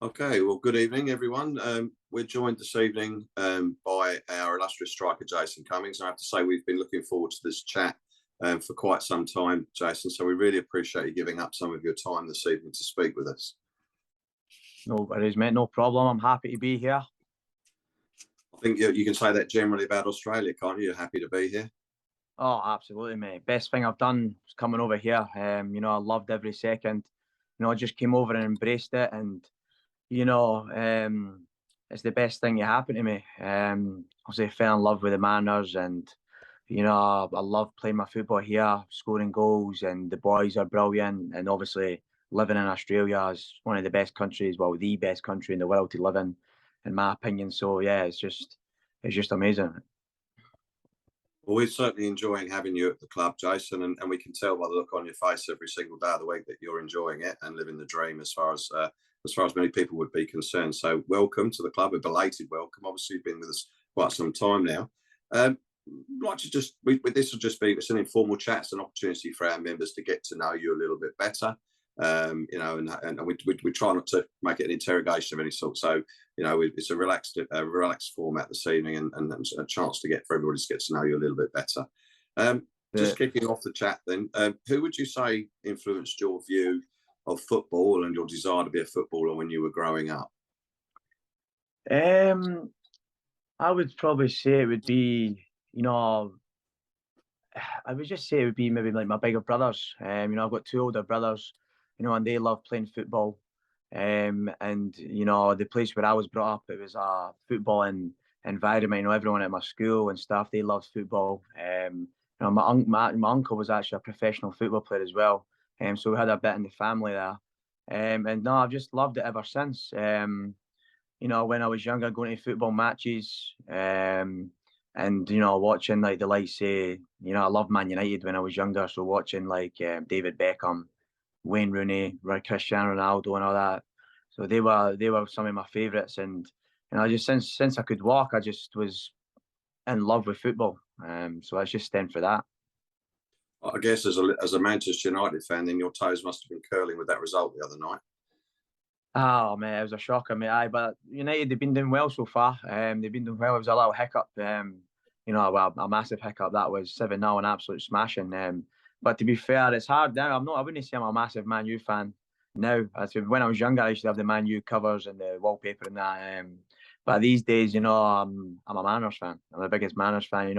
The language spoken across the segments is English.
Okay, well, good evening, everyone. We're joined this evening by our illustrious striker, Jason Cummings. I have to say, we've been looking forward to this chat for quite some time, Jason. So we really appreciate you giving up some of your time this evening to speak with us. No worries, mate. No problem. I'm happy to be here. I think you can say that generally about Australia, can't you? You're happy to be here. Oh, absolutely, mate. Best thing I've done was coming over here. I loved every second. I just came over and embraced it, and it's the best thing that happened to me. Obviously, I fell in love with the manners, and I love playing my football here, scoring goals, and the boys are brilliant. And obviously, living in Australia is one of the best countries, well, the best country in the world to live in my opinion. So yeah, it's just amazing. Well, we're certainly enjoying having you at the club, Jason, and we can tell by the look on your face every single day of the week that you're enjoying it and living the dream as far as many people would be concerned. So welcome to the club, a belated welcome. Obviously, you've been with us quite some time now. Like to just, this will just be, it's an informal chat. It's an opportunity for our members to get to know you a little bit better. And we try not to make it an interrogation of any sort. So, it's a relaxed format this evening and a chance for everybody to get to know you a little bit better. Just kicking off the chat then, who would you say influenced your view of football and your desire to be a footballer when you were growing up? I would probably say it would be, I would just say it would be maybe like my bigger brothers. I've got two older brothers, and they love playing football. And the place where I was brought up, it was a footballing environment. Everyone at my school and stuff, they loved football. My uncle was actually a professional football player as well. So we had a bit in the family there. And no, I've just loved it ever since. When I was younger, going to football matches, and watching like the likes say, I loved Man United when I was younger, so watching like David Beckham, Wayne Rooney, Cristiano Ronaldo, and all that. So they were some of my favourites, and I just since I could walk, I just was in love with football. So I just stemmed for that. I guess as a Manchester United fan, then your toes must have been curling with that result the other night. Oh man, it was a shocker, mate. Aye, but United, they've been doing well so far. They've been doing well. It was a little hiccup. A massive hiccup. That was 7-0, an absolute smashing. But to be fair, it's hard now. I wouldn't say I'm a massive Man U fan now. When I was younger, I used to have the Man U covers and the wallpaper and that. But these days, I'm a Manners fan. I'm the biggest Manners fan.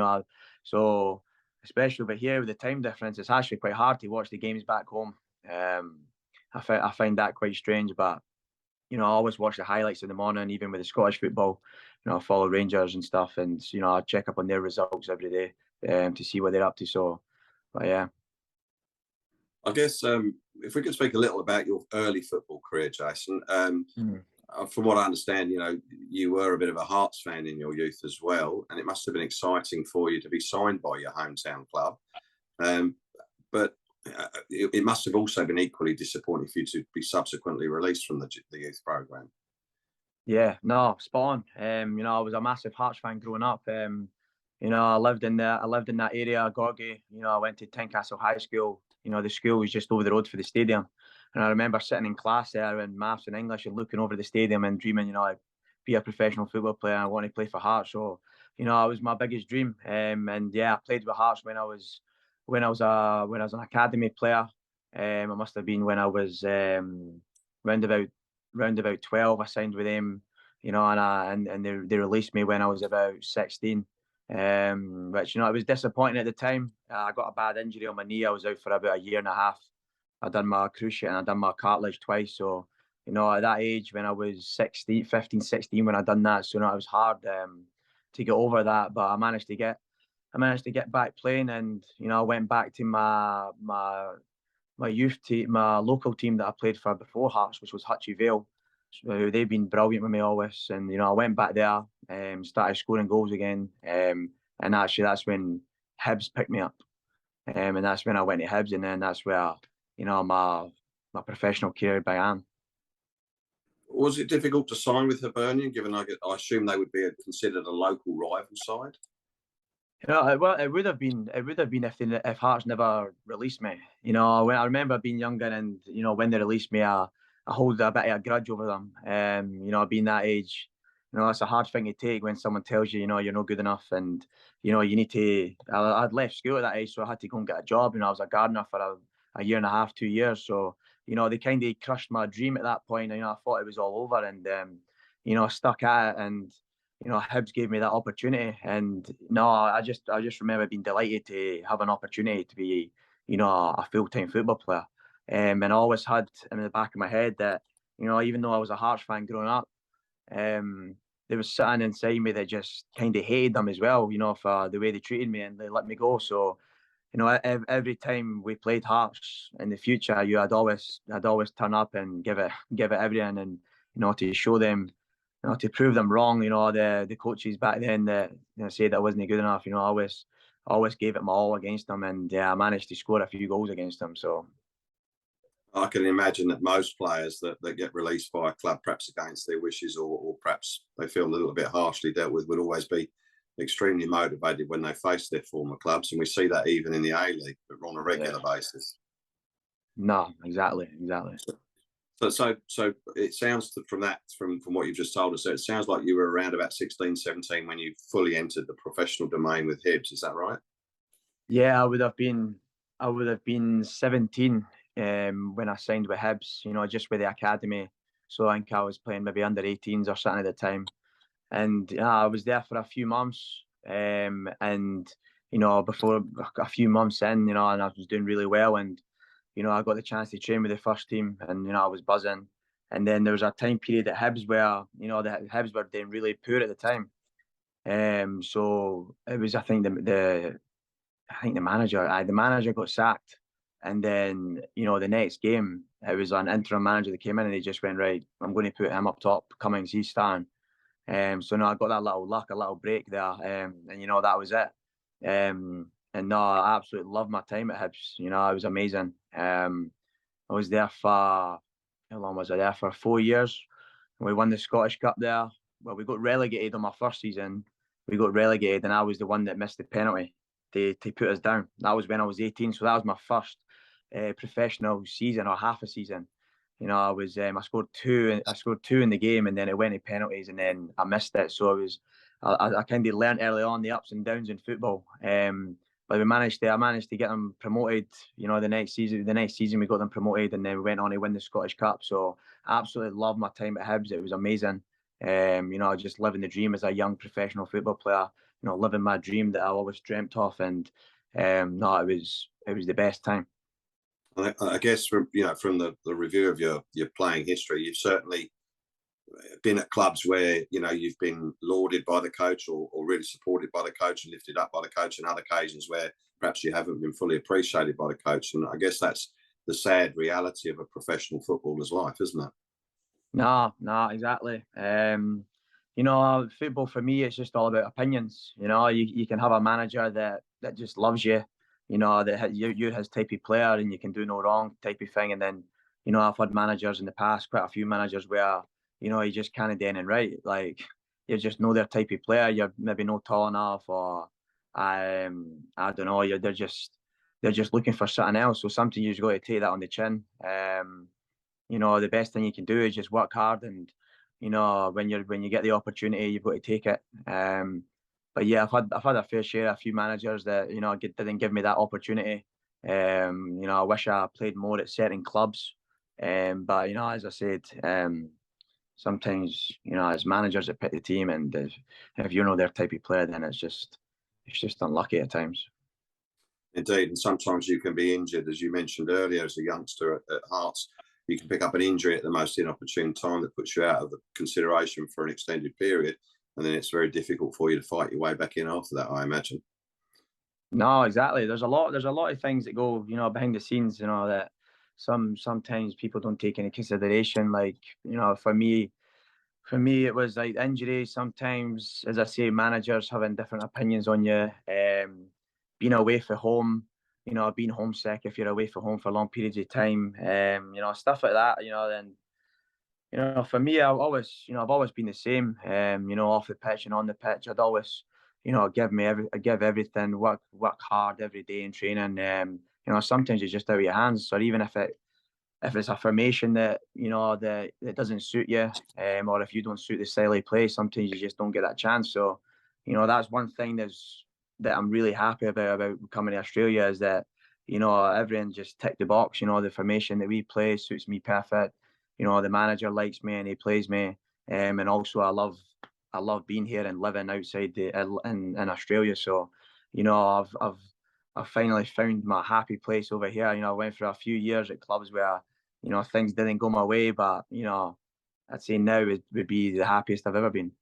So especially over here with the time difference, it's actually quite hard to watch the games back home. I find that quite strange, but I always watch the highlights in the morning, even with the Scottish football. I follow Rangers and stuff, and I check up on their results every day to see what they're up to. So, but yeah. I guess if we could speak a little about your early football career, Jason. From what I understand, you were a bit of a Hearts fan in your youth as well, and it must have been exciting for you to be signed by your hometown club. But it must have also been equally disappointing for you to be subsequently released from the youth program. Yeah, no, spot on. I was a massive Hearts fan growing up. I lived in that area, Gorgie. I went to Tynecastle High School. The school was just over the road for the stadium. And I remember sitting in class there in maths and English and looking over the stadium and dreaming, I'd be a professional football player and I want to play for Hearts. So, it was my biggest dream. And yeah, I played with Hearts when I was an academy player. I must have been when I was round about 12. I signed with them, and they released me when I was about 16. Which it was disappointing at the time. I got a bad injury on my knee. I was out for about a year and a half. I done my cruciate and I done my cartilage twice. So at that age when I was 15, 16 when I done that, so it was hard to get over that. But I managed to get back playing, and I went back to my youth team, my local team that I played for before Hearts, which was Hutchie Vale. So they've been brilliant with me always, and I went back there, started scoring goals again, and actually that's when Hibs picked me up, and that's when I went to Hibs, and then that's where my professional career began. Was it difficult to sign with Hibernian, given I assume they would be considered a local rival side? Well, it would have been if Hearts never released me. When I remember being younger, and when they released me, I I hold a bit of a grudge over them. You know, being that age, you know, it's a hard thing to take when someone tells you, you know, you're not good enough, and you know, you need to. I'd left school at that age, so I had to go and get a job. You know, I was a gardener for a year and a half, 2 years. So you know, they kind of crushed my dream at that point. You know, I thought it was all over, and you know, I stuck at it, and you know, Hibs gave me that opportunity, and no, I just remember being delighted to have an opportunity to be, you know, a full-time football player. And I always had in the back of my head that, you know, even though I was a Hearts fan growing up, um, there was something inside me that just kind of hated them as well, you know, for the way they treated me and they let me go. So, you know, every time we played Hearts in the future, I'd always turn up and give it everything, and you know, to show them, you know, to prove them wrong. You know, the coaches back then that, you know, said I wasn't good enough. You know, I always gave it my all against them, and yeah, I managed to score a few goals against them. So I can imagine that most players that get released by a club, perhaps against their wishes, or perhaps they feel a little bit harshly dealt with, would always be extremely motivated when they face their former clubs. And we see that even in the A-League, but on a regular basis. no, exactly. So it sounds from what you've just told us, so it sounds like you were around about 16, 17 when you fully entered the professional domain with Hibs. Is that right? Yeah, I would have been 17 when I signed with Hibs. You know, just with the academy. So I think I was playing maybe under 18s or something at the time, and I was there for a few months. And you know, before a few months in, you know, and I was doing really well, and you know, I got the chance to train with the first team, and you know, I was buzzing. And then there was a time period at Hibs where, you know, the Hibs were doing really poor at the time. So it was, I think the manager got sacked, and then you know, the next game it was an interim manager that came in, and he just went, right, I'm going to put him up top. Cummings, he's starting. So no, I got that little luck, a little break there, and you know, that was it. And no, I absolutely loved my time at Hibs. You know, it was amazing. I was there for, how long was I there for? 4 years. We won the Scottish Cup there. Well, we got relegated on my first season. We got relegated, and I was the one that missed the penalty to put us down. That was when I was 18, so that was my first professional season, or half a season. You know, I scored two in the game, and then it went to penalties, and then I missed it. So I kind of learned early on the ups and downs in football. But I managed to get them promoted. You know, the next season we got them promoted, and then we went on to win the Scottish Cup. So I absolutely loved my time at Hibs. It was amazing. You know, just living the dream as a young professional football player. You know, living my dream that I always dreamt of, and no, it was the best time. I guess from the review of your playing history, you've certainly been at clubs where you've been lauded by the coach, or really supported by the coach and lifted up by the coach, and other occasions where perhaps you haven't been fully appreciated by the coach. And I guess that's the sad reality of a professional footballer's life, isn't it? No, exactly. You know, football for me, it's just all about opinions. You know, you can have a manager that just loves you. You know, that you're his type of player, and you can do no wrong type of thing. And then, you know, I've had managers in the past, quite a few managers, where you know, you just can't do anything right. Like, you're just no their type of player. You're maybe not tall enough, or I don't know. They're just looking for something else. So sometimes you just got to take that on the chin. You know, the best thing you can do is just work hard, and you know, when you get the opportunity, you've got to take it. But yeah, I've had a fair share, a few managers that, you know, didn't give me that opportunity. You know, I wish I played more at certain clubs. But you know, as I said, sometimes, you know, as managers that pick the team, and if you're not their type of player, then it's just unlucky at times. Indeed, and sometimes you can be injured, as you mentioned earlier, as a youngster at Hearts. You can pick up an injury at the most inopportune time that puts you out of the consideration for an extended period, and then it's very difficult for you to fight your way back in after that, I imagine. No, exactly. There's a lot of things that go, you know, behind the scenes, you know, that sometimes people don't take into consideration. Like, you know, for me, it was like injuries. Sometimes, as I say, managers having different opinions on you. Being away from home, you know, being homesick if you're away from home for long periods of time. You know, stuff like that. You know, then, you know, for me, I've always been the same. You know, off the pitch and on the pitch, I'd always, you know, I give everything, work hard every day in training. You know, sometimes it's just out of your hands, or even if it's a formation that that doesn't suit you, or if you don't suit the style of play, sometimes you just don't get that chance. So, that's one thing that I'm really happy about coming to Australia, is that everyone just ticked the box. The formation that we play suits me perfect. The manager likes me and he plays me, and also I love being here and living outside in Australia. So, I've finally found my happy place over here. I went for a few years at clubs where things didn't go my way, but I'd say now it would be the happiest I've ever been.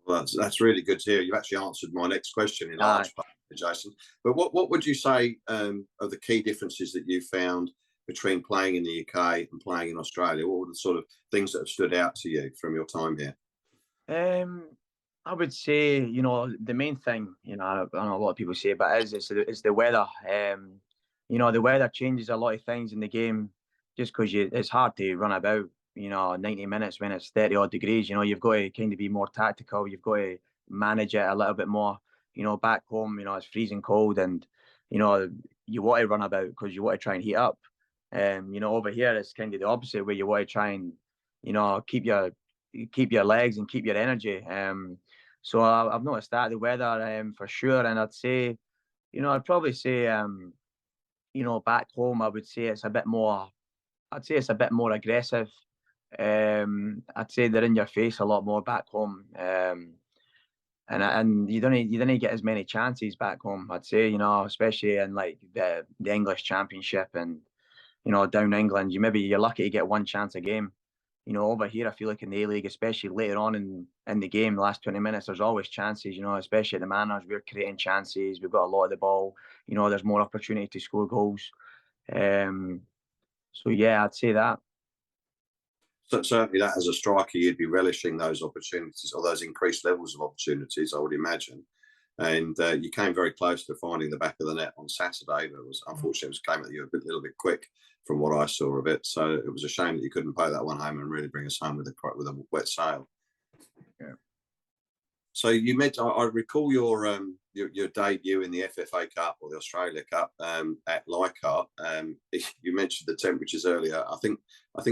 Well, that's really good to hear. You've actually answered my next question in Aye. large part, Jason. But what would you say are the key differences that you found between playing in the UK and playing in Australia? What were the sort of things that have stood out to you from your time here? I would say, the main thing, I know a lot of people say, but it's the weather. The weather changes a lot of things in the game, just because it's hard to run about, 90 minutes when it's 30 odd degrees. You've got to kind of be more tactical. You've got to manage it a little bit more. Back home, it's freezing cold, and you want to run about because you want to try and heat up. Over here it's kind of the opposite, where you want to try and, keep your legs and keep your energy. So I've noticed that the weather, for sure, and I'd probably say, back home, I would say it's a bit more. I'd say it's a bit more aggressive. I'd say they're in your face a lot more back home, and you don't get as many chances back home. I'd say, especially in like the English Championship and down England, you're lucky to get one chance a game. Over here, I feel like in the A-League, especially later on in the game, the last 20 minutes, there's always chances, especially at the Manors, we're creating chances. We've got a lot of the ball. There's more opportunity to score goals. So, yeah, I'd say that. So certainly that as a striker, you'd be relishing those opportunities or those increased levels of opportunities, I would imagine. And you came very close to finding the back of the net on Saturday, but unfortunately came at you a little bit quick from what I saw of it. So it was a shame that you couldn't play that one home and really bring us home with a wet sail. Yeah. So you I recall your debut in the FFA Cup or the Australia Cup at Leichhardt. You mentioned the temperatures earlier. I think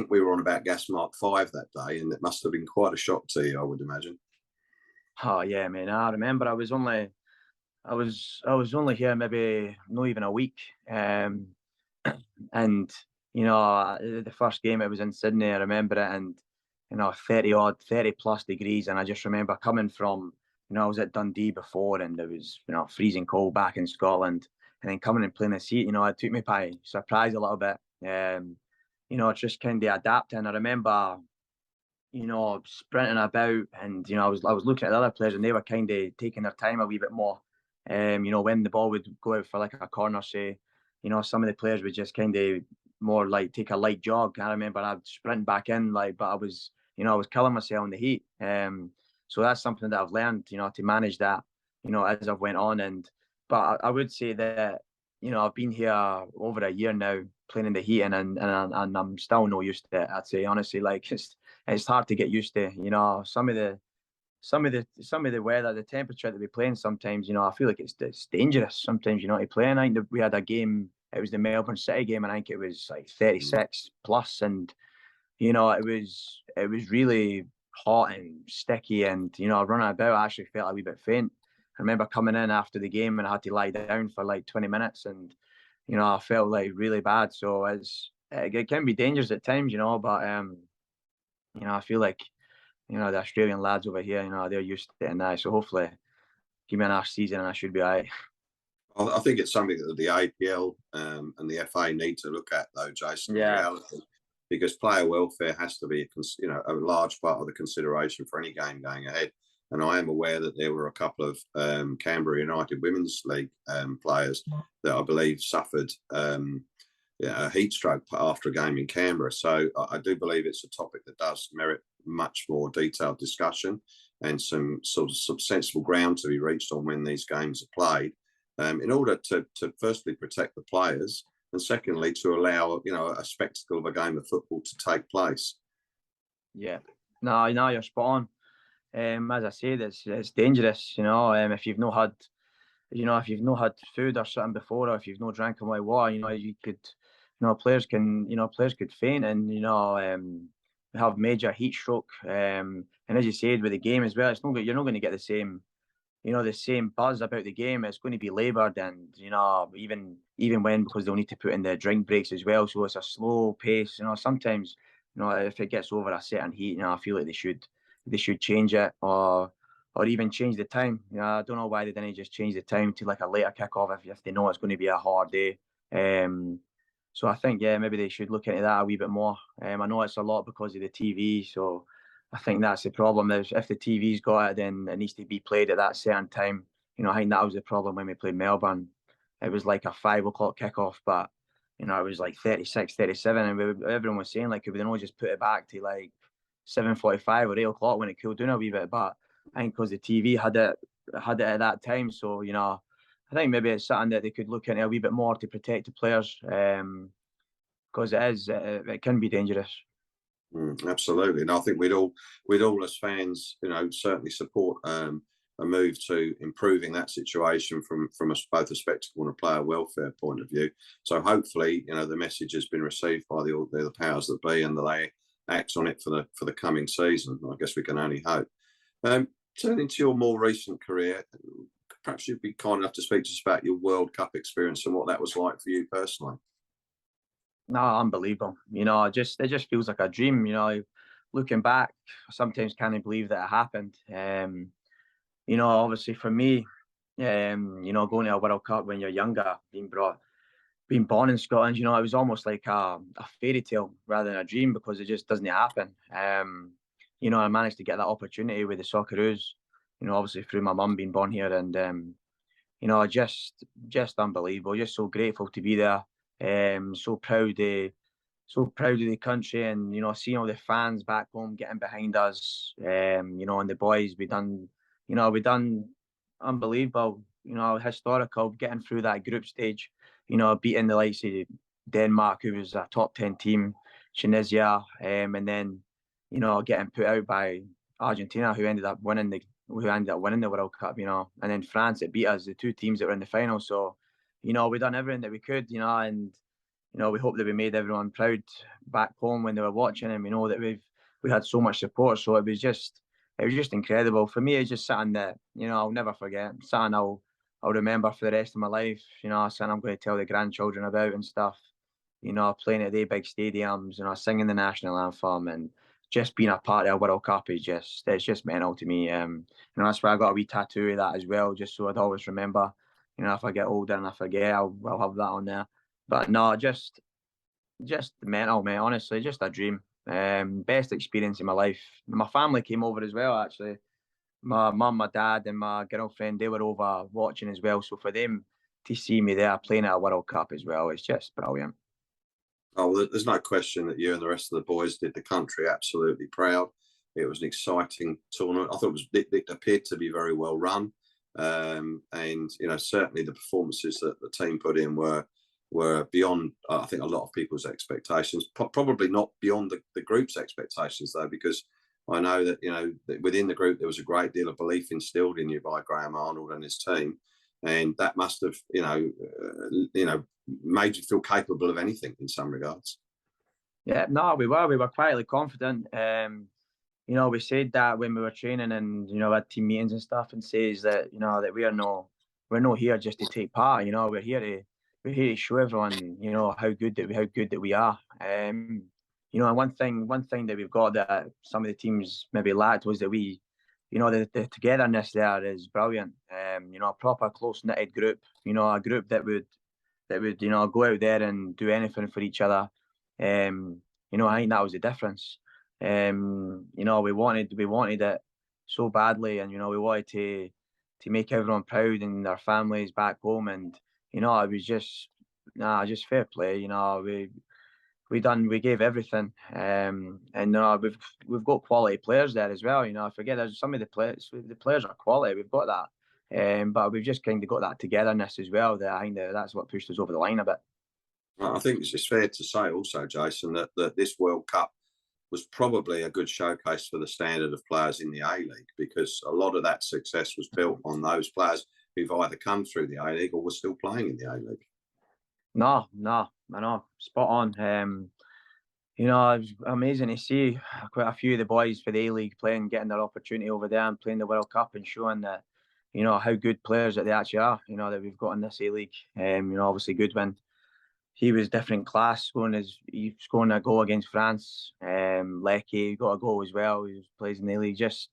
we were on about gas mark 5 that day, and it must have been quite a shock to you, I would imagine. Oh yeah, man. I remember I was only here maybe not even a week, and the first game it was in Sydney. I remember it, and 30 plus degrees, and I just remember coming from I was at Dundee before, and it was freezing cold back in Scotland, and then coming and playing this heat. It took me by surprise a little bit. It's just kind of adapting. I remember sprinting about, and I was looking at the other players, and they were kind of taking their time a wee bit more. When the ball would go out for like a corner, say, some of the players would just kind of more like take a light jog. I remember I'd sprint back in, but I was killing myself in the heat. So that's something that I've learned, to manage that, as I've went on. But I would say that, I've been here over a year now playing in the heat, and I'm still no used to it. I'd say honestly, like it's hard to get used to. Some of the weather, the temperature that we play in sometimes, I feel like it's dangerous sometimes, to play. And I think that we had a game, it was the Melbourne City game, and I think it was like 36 plus, and it was really hot and sticky, and running about, I actually felt a wee bit faint. I remember coming in after the game and I had to lie down for like 20 minutes, and I felt like really bad. So it can be dangerous at times, but I feel like the Australian lads over here, they're used to it and that. So hopefully give me another season and I should be all right. I think it's something that the APL and the FA need to look at, though, Jason, in reality, because player welfare has to be a large part of the consideration for any game going ahead. And I am aware that there were a couple of Canberra United Women's League players that I believe suffered a heat stroke after a game in Canberra. So I do believe it's a topic that does merit much more detailed discussion and some sort of sensible ground to be reached on when these games are played, in order to firstly protect the players, and secondly to allow a spectacle of a game of football to take place. Yeah, no, you're spot on. As I said, it's dangerous. If you've not had, if you've not had food or something before, or if you've not drank a white water, you could players could faint and have major heat stroke. And as you said with the game as well, you're not going to get the same the same buzz about the game. It's going to be laboured, and even when, because they'll need to put in the drink breaks as well. So it's a slow pace. Sometimes if it gets over a certain heat, I feel like they should change it or even change the time. I don't know why they didn't just change the time to like a later kickoff if they know it's going to be a hard day. So I think maybe they should look into that a wee bit more. I know it's a lot because of the TV, so I think that's the problem. Is if the TV's got it, then it needs to be played at that certain time. I think that was the problem when we played Melbourne. It was like a 5 o'clock kickoff, but it was like 36, 37, and everyone was saying like, could we not just put it back to like 7:45 or 8 o'clock when it cooled down a wee bit? But I think because the TV had it at that time, so I think maybe it's something that they could look into a wee bit more to protect the players, because it can be dangerous. Absolutely, and I think we'd all as fans, certainly support a move to improving that situation from both a spectacle and a player welfare point of view. So hopefully, the message has been received by the powers that be, and that they act on it for the coming season. I guess we can only hope. Turning to your more recent career, perhaps you'd be kind enough to speak to us about your World Cup experience and what that was like for you personally. No, unbelievable. It just feels like a dream. Looking back, I sometimes can't believe that it happened. Obviously for me, going to a World Cup when you're younger, being born in Scotland, it was almost like a fairy tale rather than a dream, because it just doesn't happen. I managed to get that opportunity with the Socceroos, obviously through my mum being born here, and just unbelievable. Just so grateful to be there. So proud of the country, and seeing all the fans back home getting behind us. And the boys, we done unbelievable. Historical, getting through that group stage. Beating the likes of Denmark, who was a top 10 team, Tunisia, and then getting put out by Argentina, who ended up winning the World Cup. And then France that beat us, the two teams that were in the final. So we done everything that we could, and we hope that we made everyone proud back home when they were watching, and we know that we had so much support. So it was just incredible for me. It's just something that I'll never forget. Something I'll remember for the rest of my life. Something I'm going to tell the grandchildren about and stuff. Playing at the big stadiums, singing the national anthem, and just being a part of a World Cup is just mental to me. That's why I got a wee tattoo of that as well, just so I'd always remember. If I get older and I forget, I'll have that on there. But no, just mental, mate. Honestly, just a dream. Best experience in my life. My family came over as well, actually. My mum, my dad, and my girlfriend, they were over watching as well. So for them to see me there playing at a World Cup as well, it's just brilliant. Oh, there's no question that you and the rest of the boys did the country absolutely proud. It was an exciting tournament. I thought it appeared to be very well run. And certainly the performances that the team put in were beyond, I think, a lot of people's expectations. Probably not beyond the group's expectations, though, because I know that that within the group there was a great deal of belief instilled in you by Graham Arnold and his team, and that must have made you feel capable of anything in some regards. Yeah, no, we were quietly confident. We said that when we were training, and had team meetings and stuff, and says that that we're not here just to take part. We're here to show everyone how good that we are. And one thing that we've got that some of the teams maybe lacked was that we, the togetherness there is brilliant. A proper close knitted group. A group that would go out there and do anything for each other. I think that was the difference. We wanted it so badly, and we wanted to make everyone proud and their families back home, and it was just fair play. We gave everything, and we've got quality players there as well. I forget there's some of the players are quality. We've got that, but we've just kind of got that togetherness as well. That I think that's what pushed us over the line a bit. I think it's fair to say also, Jason, that this World Cup was probably a good showcase for the standard of players in the A-League, because a lot of that success was built on those players who've either come through the A-League or were still playing in the A-League. No, I know, spot on. You know, it was amazing to see quite a few of the boys for the A-League playing, getting their opportunity over there and playing the World Cup and showing that, you know, how good players that they actually are, you know, that we've got in this A-League. You know, obviously Goodwin, he was different class, he scoring a goal against France. Lecky got a goal as well. He plays in the A-League. Just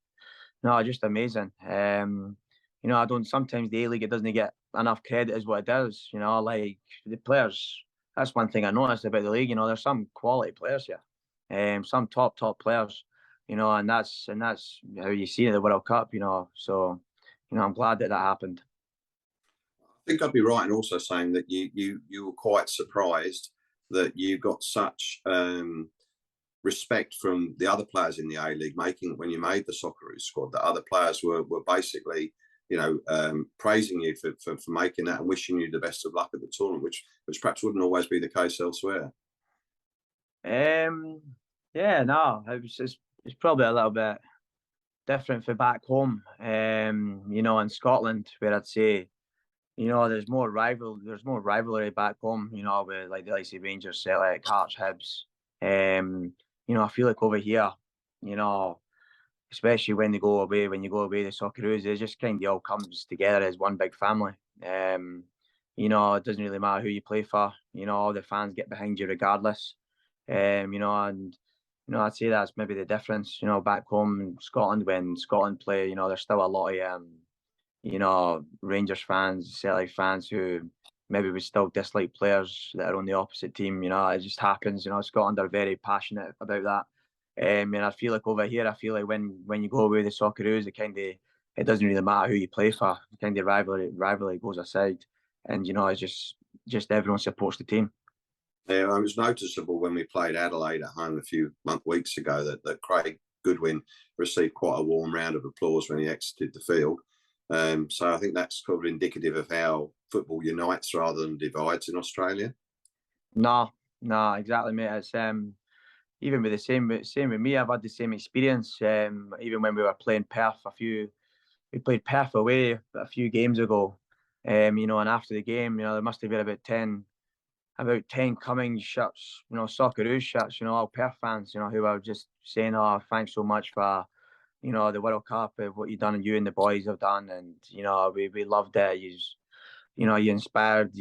amazing. You know, I don't, sometimes the A-League, it doesn't get enough credit as what it does. You know, like the players, that's one thing I noticed about the league. You know, there's some quality players here, some top players. You know, and that's how you see it in the World Cup. You know, so you know, I'm glad that happened. I think I'd be right in also saying that you were quite surprised that you got such respect from the other players in the A League, making when you made the Socceroo squad, that other players were basically, you know, praising you for making that and wishing you the best of luck at the tournament, which perhaps wouldn't always be the case elsewhere. Yeah, no, it's probably a little bit different for back home. You know, in Scotland, where I'd say, you know, there's more rivalry back home. You know, with like the likes of Rangers, Celtic, Hearts, Hibs. You know, I feel like over here, you know, especially when you go away, the Socceroos, it just kind of all comes together as one big family. You know, it doesn't really matter who you play for. You know, all the fans get behind you regardless. You know, and you know, I'd say that's maybe the difference. You know, back home in Scotland, when Scotland play, you know, there's still a lot of you know, Rangers fans, Celtic fans who maybe would still dislike players that are on the opposite team. You know, it just happens. You know, Scotland are very passionate about that. And I feel like over here, I feel like when you go away with the Socceroos, it doesn't really matter who you play for. Kind of rivalry goes aside, and you know, it's just everyone supports the team. Yeah, it was noticeable when we played Adelaide at home a few weeks ago that Craig Goodwin received quite a warm round of applause when he exited the field. So I think that's kind of indicative of how football unites rather than divides in Australia. No, exactly, mate. It's even with the same with me. I've had the same experience. Even when we were playing Perth, we played Perth away a few games ago. You know, and after the game, you know, there must have been about 10 Cummings shirts, you know, Socceroo shirts, you know, all Perth fans, you know, who are just saying, "Oh, thanks so much for, you know, the World Cup, what you done and you and the boys have done, and you know, we loved it. You know, you inspired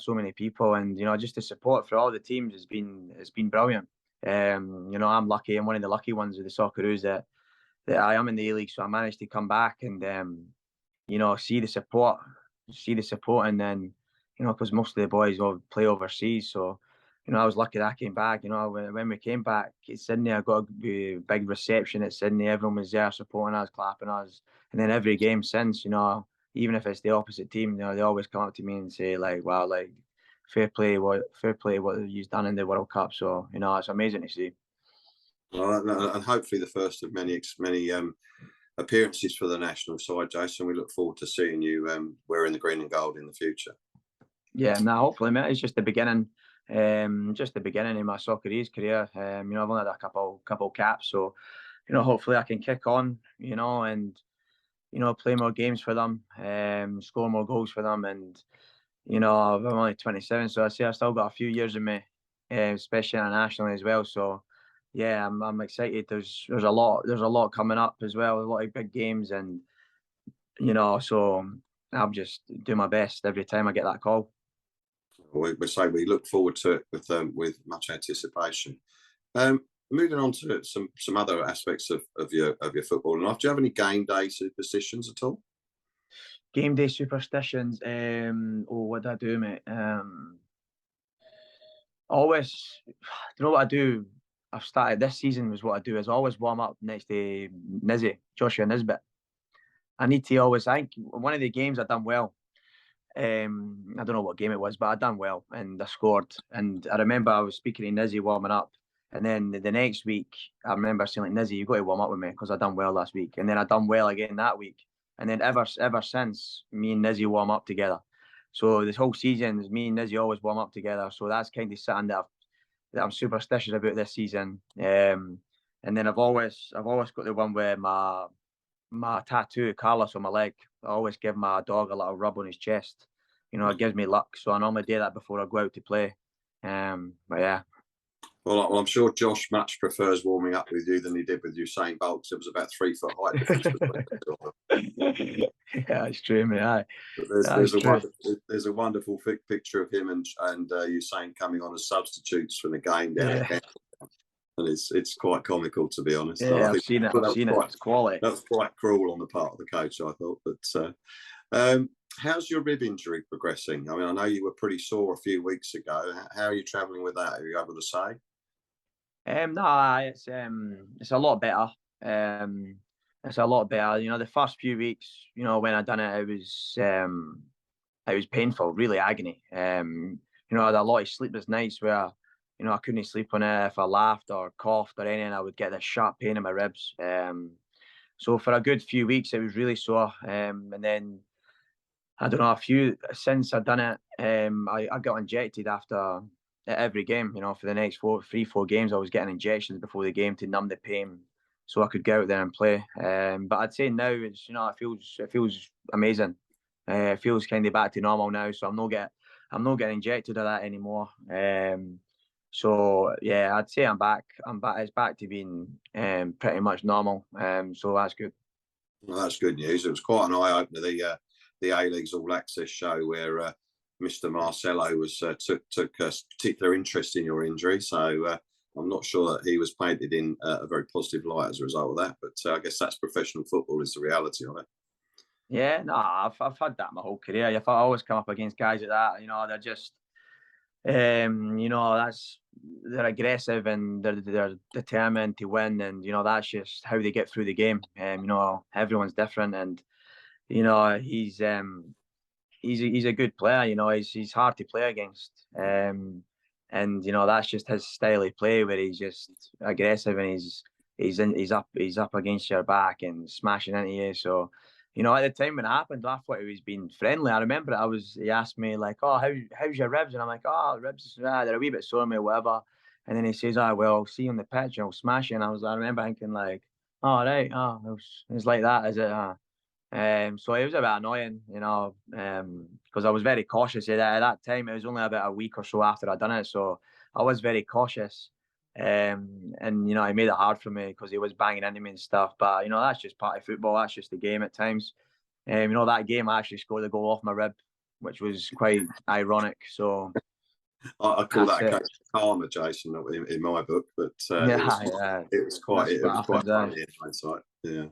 so many people, and you know, just the support for all the teams has been brilliant. You know, I'm lucky. I'm one of the lucky ones with the Socceroos that I am in the A-League, so I managed to come back and you know, see the support, and then you know, because most of the boys all play overseas, so you know, I was lucky that I came back. You know, when we came back at Sydney, I got a big reception at Sydney. Everyone was there supporting us, clapping us, and then every game since, you know, even if it's the opposite team, you know, they always come up to me and say like, "Wow, like fair play what you've done in the World Cup." So you know, it's amazing to see. Well, and hopefully the first of many appearances for the national side, Jason. We look forward to seeing you wearing the green and gold in the future. Yeah, now hopefully, mate, it's just the beginning. Just the beginning of my Socceroos career. You know, I've only had a couple caps, so you know, hopefully I can kick on. You know, and you know, play more games for them, score more goals for them, and you know, I'm only 27, so I say I've still got a few years in me, especially internationally as well. So yeah, I'm excited. There's a lot coming up as well, a lot of big games, and you know, so I'm just doing my best every time I get that call. We say we look forward to it with much anticipation. Moving on to some other aspects of your football life. Do you have any game day superstitions at all? Game day superstitions. Oh, what do I do, mate? Always, do you know what I do? I've started this season was what I do is always warm up next to Joshua Nisbet. I need to always. I think one of the games I done well. I don't know what game it was, but I done well and I scored. And I remember I was speaking to Nizzy warming up, and then the next week I remember saying like, "Nizzy, you got to warm up with me because I done well last week." And then I done well again that week, and then ever since me and Nizzy warm up together. So this whole season is me and Nizzy always warm up together. So that's kind of something that I'm superstitious about this season. And then I've always got the one where my tattoo, Carlos, on my leg. I always give my dog a little rub on his chest. You know, it gives me luck. So I normally do that before I go out to play. But yeah. Well, I'm sure Josh much prefers warming up with you than he did with Usain Bolt. It was about 3 foot height difference between the two of them. Yeah, it's true, mate. Aye. But That's true. there's a wonderful picture of him and Usain coming on as substitutes for the game down at Yeah, camp, and it's quite comical, to be honest. I yeah, I've think seen it. well, I've seen it. It's quality. that was quite cruel on the part of the coach, I thought. But how's your rib injury progressing? I mean, I know you were pretty sore a few weeks ago. How are you travelling with that? Are you able to say? No, it's a lot better. It's a lot better. You know, the first few weeks, you know, when I done it, it was painful, really agony. You know, I had a lot of sleepless nights where, you know, I couldn't sleep on it. If I laughed or coughed or anything, I would get this sharp pain in my ribs. So for a good few weeks, it was really sore. And then I don't know, a few since I'd done it, I got injected after every game. You know, for the next 4 games, I was getting injections before the game to numb the pain, so I could go out there and play. But I'd say now it's, you know, it feels amazing. It feels kind of back to normal now, so I'm not getting injected of that anymore. So yeah, I'd say I'm back. It's back to being pretty much normal. So that's good. Well, that's good news. It was quite an eye opener. The A-League's All Access show where Mr. Marcelo was took a particular interest in your injury. So I'm not sure that he was painted in a very positive light as a result of that. But I guess that's professional football, is the reality of it. Yeah, no, I've had that my whole career. I always come up against guys like that. You know, they're just, you know, they're aggressive and they're determined to win, and you know that's just how they get through the game. You know, everyone's different, and you know he's a good player. You know, he's hard to play against. And you know that's just his style of play, where he's just aggressive and he's up against your back and smashing into you. So, you know, at the time when it happened, I thought he was being friendly. I remember he asked me like, "Oh, how's your ribs?" And I'm like, "Oh, ribs, they're a wee bit sore, me, whatever." And then he says, "Oh, well, I'll see you on the pitch and I'll smash you." And I remember thinking like, "Oh, right, oh, it's like that, is it?" So it was a bit annoying, you know, because I was very cautious at that time. It was only about a week or so after I'd done it, so I was very cautious. And you know, it made it hard for me because he was banging into me and stuff. But you know, that's just part of football. That's just the game at times. You know, that game I actually scored a goal off my rib, which was quite ironic. So I call that's that a it. case of karma, Jason, in my book. But Yeah, yeah. it That's what was quite happens. funny in hindsight. Yeah.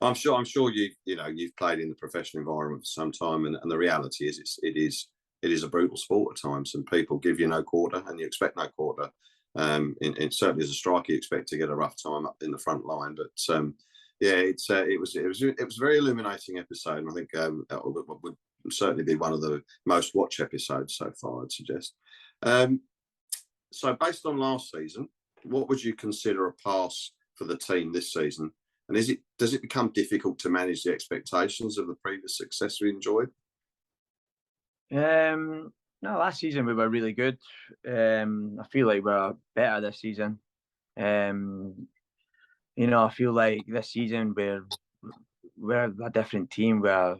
I'm sure you've played in the professional environment for some time, and the reality is it is a brutal sport at times, and people give you no quarter, and you expect no quarter. Certainly as a striker, you expect to get a rough time up in the front line, but yeah, it was a very illuminating episode, and I think it would certainly be one of the most watched episodes so far, I'd suggest. So based on last season, what would you consider a pass for the team this season? And does it become difficult to manage the expectations of the previous success we enjoyed? No, last season we were really good. I feel like we're better this season. Um, you know, I feel like this season we're a different team. We're,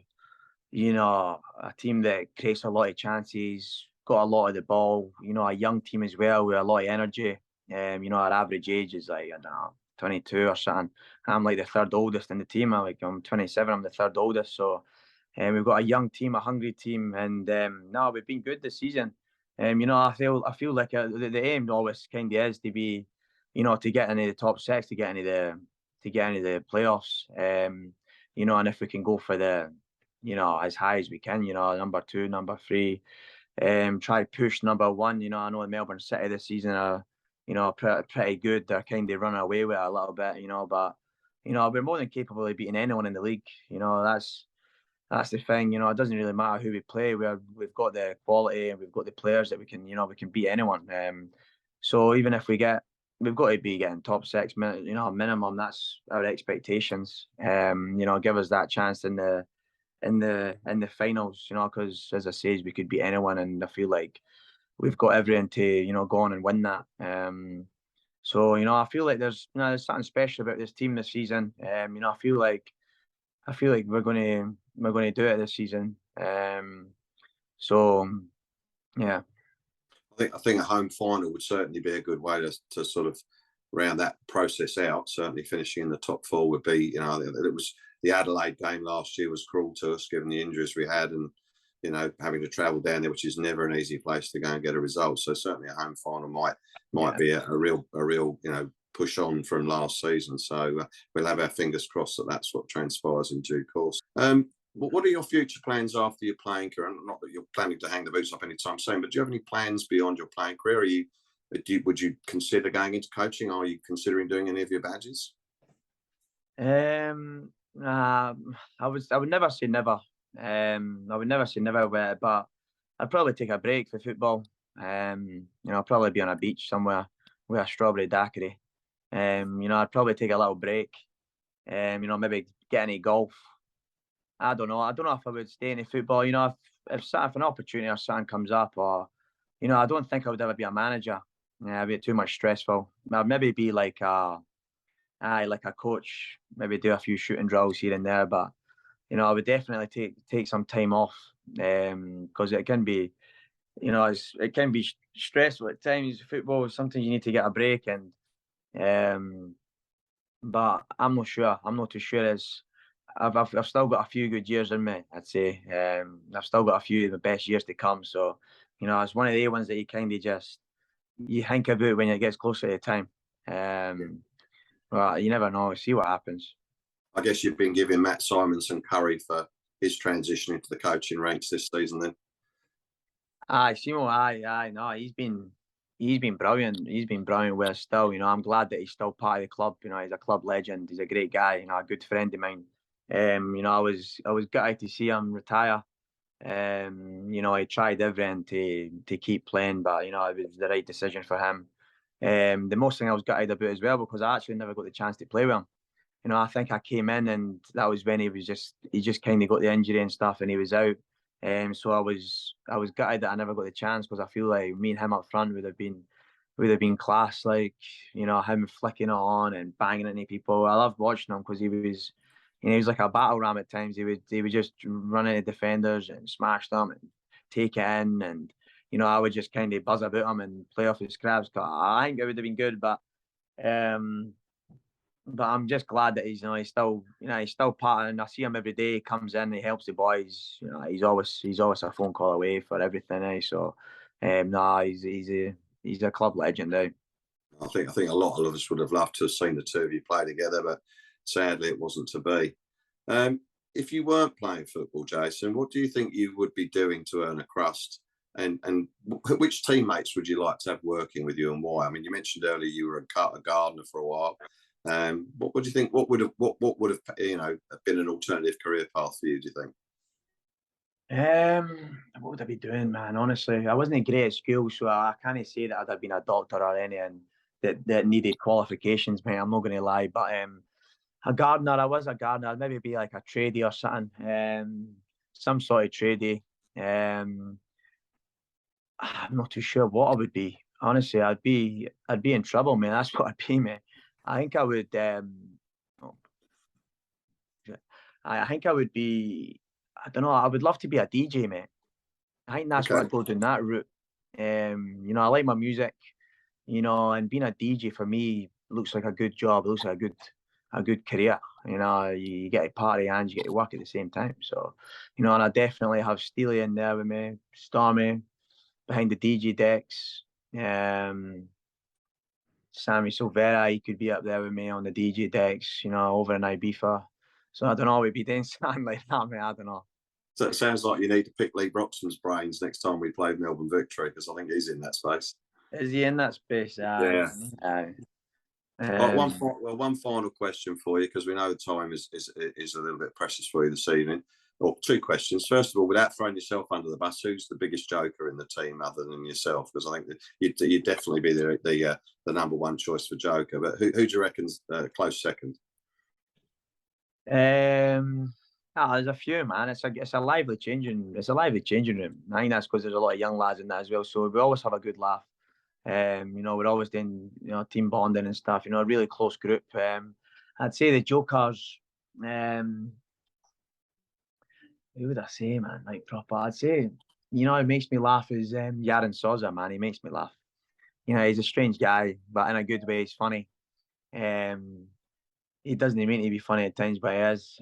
you know, a team that creates a lot of chances, got a lot of the ball. You know, a young team as well with a lot of energy. You know, our average age is like, I don't know, 22 or something. I'm like the third oldest in the team. I'm 27. I'm the third oldest. So, we've got a young team, a hungry team, and no, we've been good this season. You know, I feel like the aim always kind of is to be, you know, to get into the top six, to get into the playoffs. You know, and if we can go for the, you know, as high as we can, you know, number two, number three, try push number one. You know, I know the Melbourne City this season are, you know, pretty good. They're kind of running away with it a little bit, you know, but you know, we're more than capable of beating anyone in the league. You know, that's the thing. You know, it doesn't really matter who we play. We've got the quality and we've got the players that we can, you know, we can beat anyone. So even if we've got to be getting top six, you know, minimum. That's our expectations. You know, give us that chance in the finals. You know, because as I say, we could beat anyone, and I feel like we've got everything to, you know, go on and win that. So you know, I feel like there's something special about this team this season. You know, I feel like we're gonna do it this season. So yeah. I think a home final would certainly be a good way to sort of round that process out. Certainly finishing in the top four would be, it was the Adelaide game last year was cruel to us given the injuries we had, and having to travel down there, which is never an easy place to go and get a result. So certainly a home final might be a real push on from last season. So we'll have our fingers crossed that that's what transpires in due course. What are your future plans after your playing career? Not that you're planning to hang the boots up anytime soon, but do you have any plans beyond your playing career? Would you consider going into coaching? Are you considering doing any of your badges? I would never say never. I would never say never, but I'd probably take a break for football. I'd probably be on a beach somewhere with a strawberry daiquiri. I'd probably take a little break. Maybe get any golf. I don't know. I don't know if I would stay in football. If an opportunity or something comes up, or I don't think I would ever be a manager. It'd be too much stressful. I'd maybe be like a coach. Maybe do a few shooting drills here and there, but I would definitely take some time off, because it can be, it can be stressful at times. Football, sometimes you need to get a break, and but I'm not sure. I'm not too sure. I've still got a few good years in me, I'd say. I've still got a few of the best years to come. So, it's one of the ones that you kind of just you think about when it gets closer to the time. Well, you never know. See what happens. I guess you've been giving Matt Simonson curry for his transition into the coaching ranks this season, then. Aye, Simo, aye. No, he's been brilliant. He's been brilliant with us still. I'm glad that he's still part of the club. He's a club legend. He's a great guy. A good friend of mine. I was gutted to see him retire. He tried everything to keep playing, but it was the right decision for him. The most thing I was gutted about as well, because I actually never got the chance to play with him. I think I came in, and that was when he just kind of got the injury and stuff, and he was out. So I was gutted that I never got the chance, because I feel like me and him up front would have been class. Like, him flicking it on and banging into people. I loved watching him because he was like a battle ram at times. He would just run into defenders and smash them and take it in, and I would just kind of buzz about him and play off his scraps. I think it would have been good, but I'm just glad that he's still part, and I see him every day. He comes in, he helps the boys. He's always a phone call away for everything. So, he's a club legend. I think a lot of us would have loved to have seen the two of you play together, but sadly it wasn't to be. If you weren't playing football, Jason, what do you think you would be doing to earn a crust? And which teammates would you like to have working with you, and why? I mean, you mentioned earlier you were a gardener for a while. What do you think? What would have been an alternative career path for you? Do you think? What would I be doing, man? Honestly, I wasn't great at school, so I can't say that I'd have been a doctor or anything that needed qualifications, mate. I'm not going to lie, but a gardener. I was a gardener. I'd maybe be like a tradie or something. Some sort of tradie. I'm not too sure what I would be. Honestly, I'd be in trouble, man. That's what I'd be, mate. I think I would. I think I would be. I don't know. I would love to be a DJ, mate. I think that's what I'd go down that route. I like my music. And being a DJ for me looks like a good job. It looks like a good career. You get to party and you get to work at the same time. So, and I definitely have Steely in there with me, Stormy behind the DJ decks. Sammy Silvera, he could be up there with me on the DJ decks, over in Ibiza. So I don't know, we'd be doing something like that, mate. I don't know. So it sounds like you need to pick Lee Broxham's brains next time we play Melbourne Victory, because I think he's in that space. Is he in that space? Yeah. Um, One final question for you, because we know the time is a little bit precious for you this evening. Or two questions. First of all, without throwing yourself under the bus, who's the biggest joker in the team other than yourself? Because I think that you'd definitely be the number one choice for joker. But who do you reckon's close second? there's a few, man. It's a lively changing room. I think that's because there's a lot of young lads in that as well. So we always have a good laugh. We're always doing team bonding and stuff. A really close group. I'd say the jokers. Who would I say, man? Like proper. I'd say, you know, it makes me laugh is Yaron Sosa, man. He makes me laugh. You know, he's a strange guy, but in a good way. He's funny. He doesn't mean to be funny at times, but he is.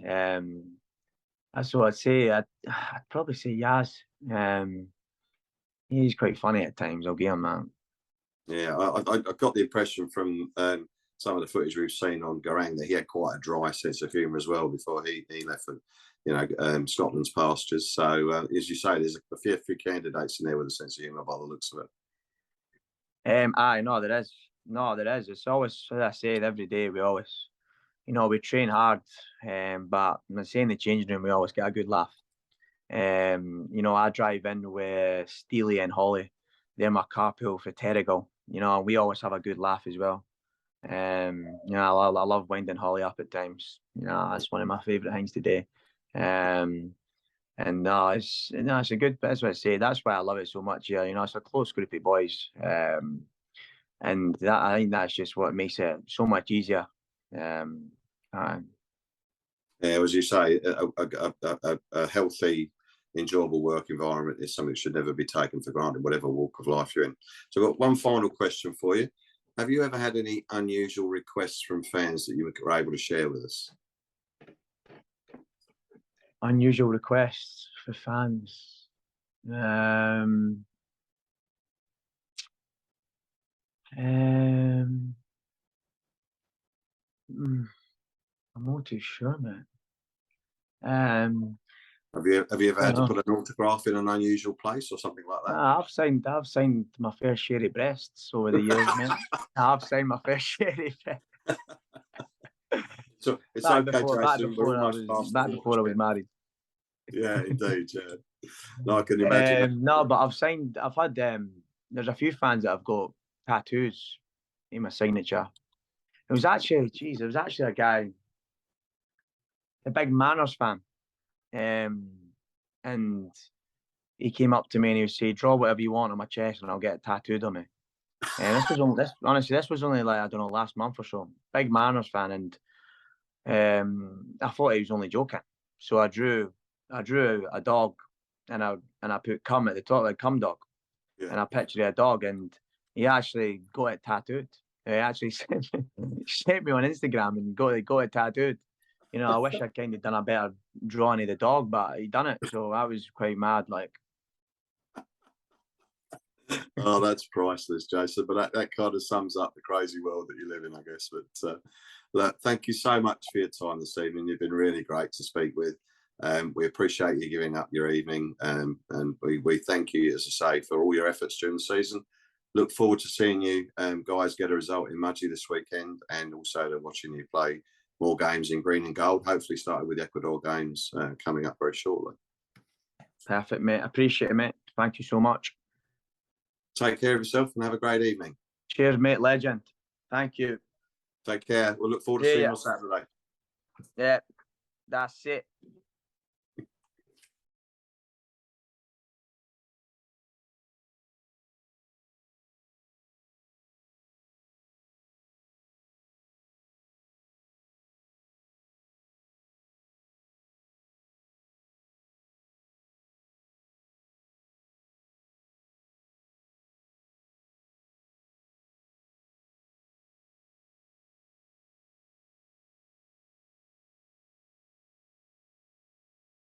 That's what I'd say. I'd probably say Yaz. He's quite funny at times. I'll give him that. Yeah, I got the impression from some of the footage we've seen on Garang that he had quite a dry sense of humour as well before he left for, Scotland's pastures. So as you say, there's a few candidates in there with a sense of humour by the looks of it. Aye, no, there is. No, there is. It's always, as I said, every day we always, we train hard, but I'm saying the changing room, we always get a good laugh. I drive in with Steely and Holly. They're my carpool for Terrigal. We always have a good laugh as well. I love winding Holly up at times. That's one of my favourite things to do. It's a good. That's what I say. That's why I love it so much. Yeah, it's a close group of boys, and I think that's just what makes it so much easier. Yeah, as you say, a healthy, enjoyable work environment is something that should never be taken for granted, whatever walk of life you're in. So I've got one final question for you. Have you ever had any unusual requests from fans that you were able to share with us? Unusual requests for fans. I'm not too sure, man. Have you ever had to put an autograph in an unusual place or something like that? I've signed my fair share of breasts over the years, man. I've signed my fair share of breasts. So it's back okay, before, Jason. Back before I was married. Yeah, indeed. Yeah, no, I can imagine. No, but I've had there's a few fans that have got tattoos in my signature. It was actually a guy, a big Manners fan. And he came up to me and he would say, "Draw whatever you want on my chest and I'll get it tattooed on me." And this was only like, I don't know, last month or so. Big Manners fan, and I thought he was only joking. So I drew a dog and I put cum at the top, like cum dog. Yeah. And I pictured a dog, and he actually got it tattooed. He actually sent me on Instagram and got it tattooed. I wish I'd kind of done a better drawing of the dog, but he done it, so I was quite mad. Like, oh, that's priceless, Jason. But that kind of sums up the crazy world that you live in, I guess. But look, thank you so much for your time this evening. You've been really great to speak with. We appreciate you giving up your evening, and we thank you, as I say, for all your efforts during the season. Look forward to seeing you guys get a result in Mudgee this weekend, and also to watching you play more games in green and gold, hopefully starting with the Ecuador games coming up very shortly. Perfect, mate. Appreciate it, mate. Thank you so much. Take care of yourself and have a great evening. Cheers, mate. Legend. Thank you. Take care. We'll look forward to seeing you on Saturday. Yeah, that's it.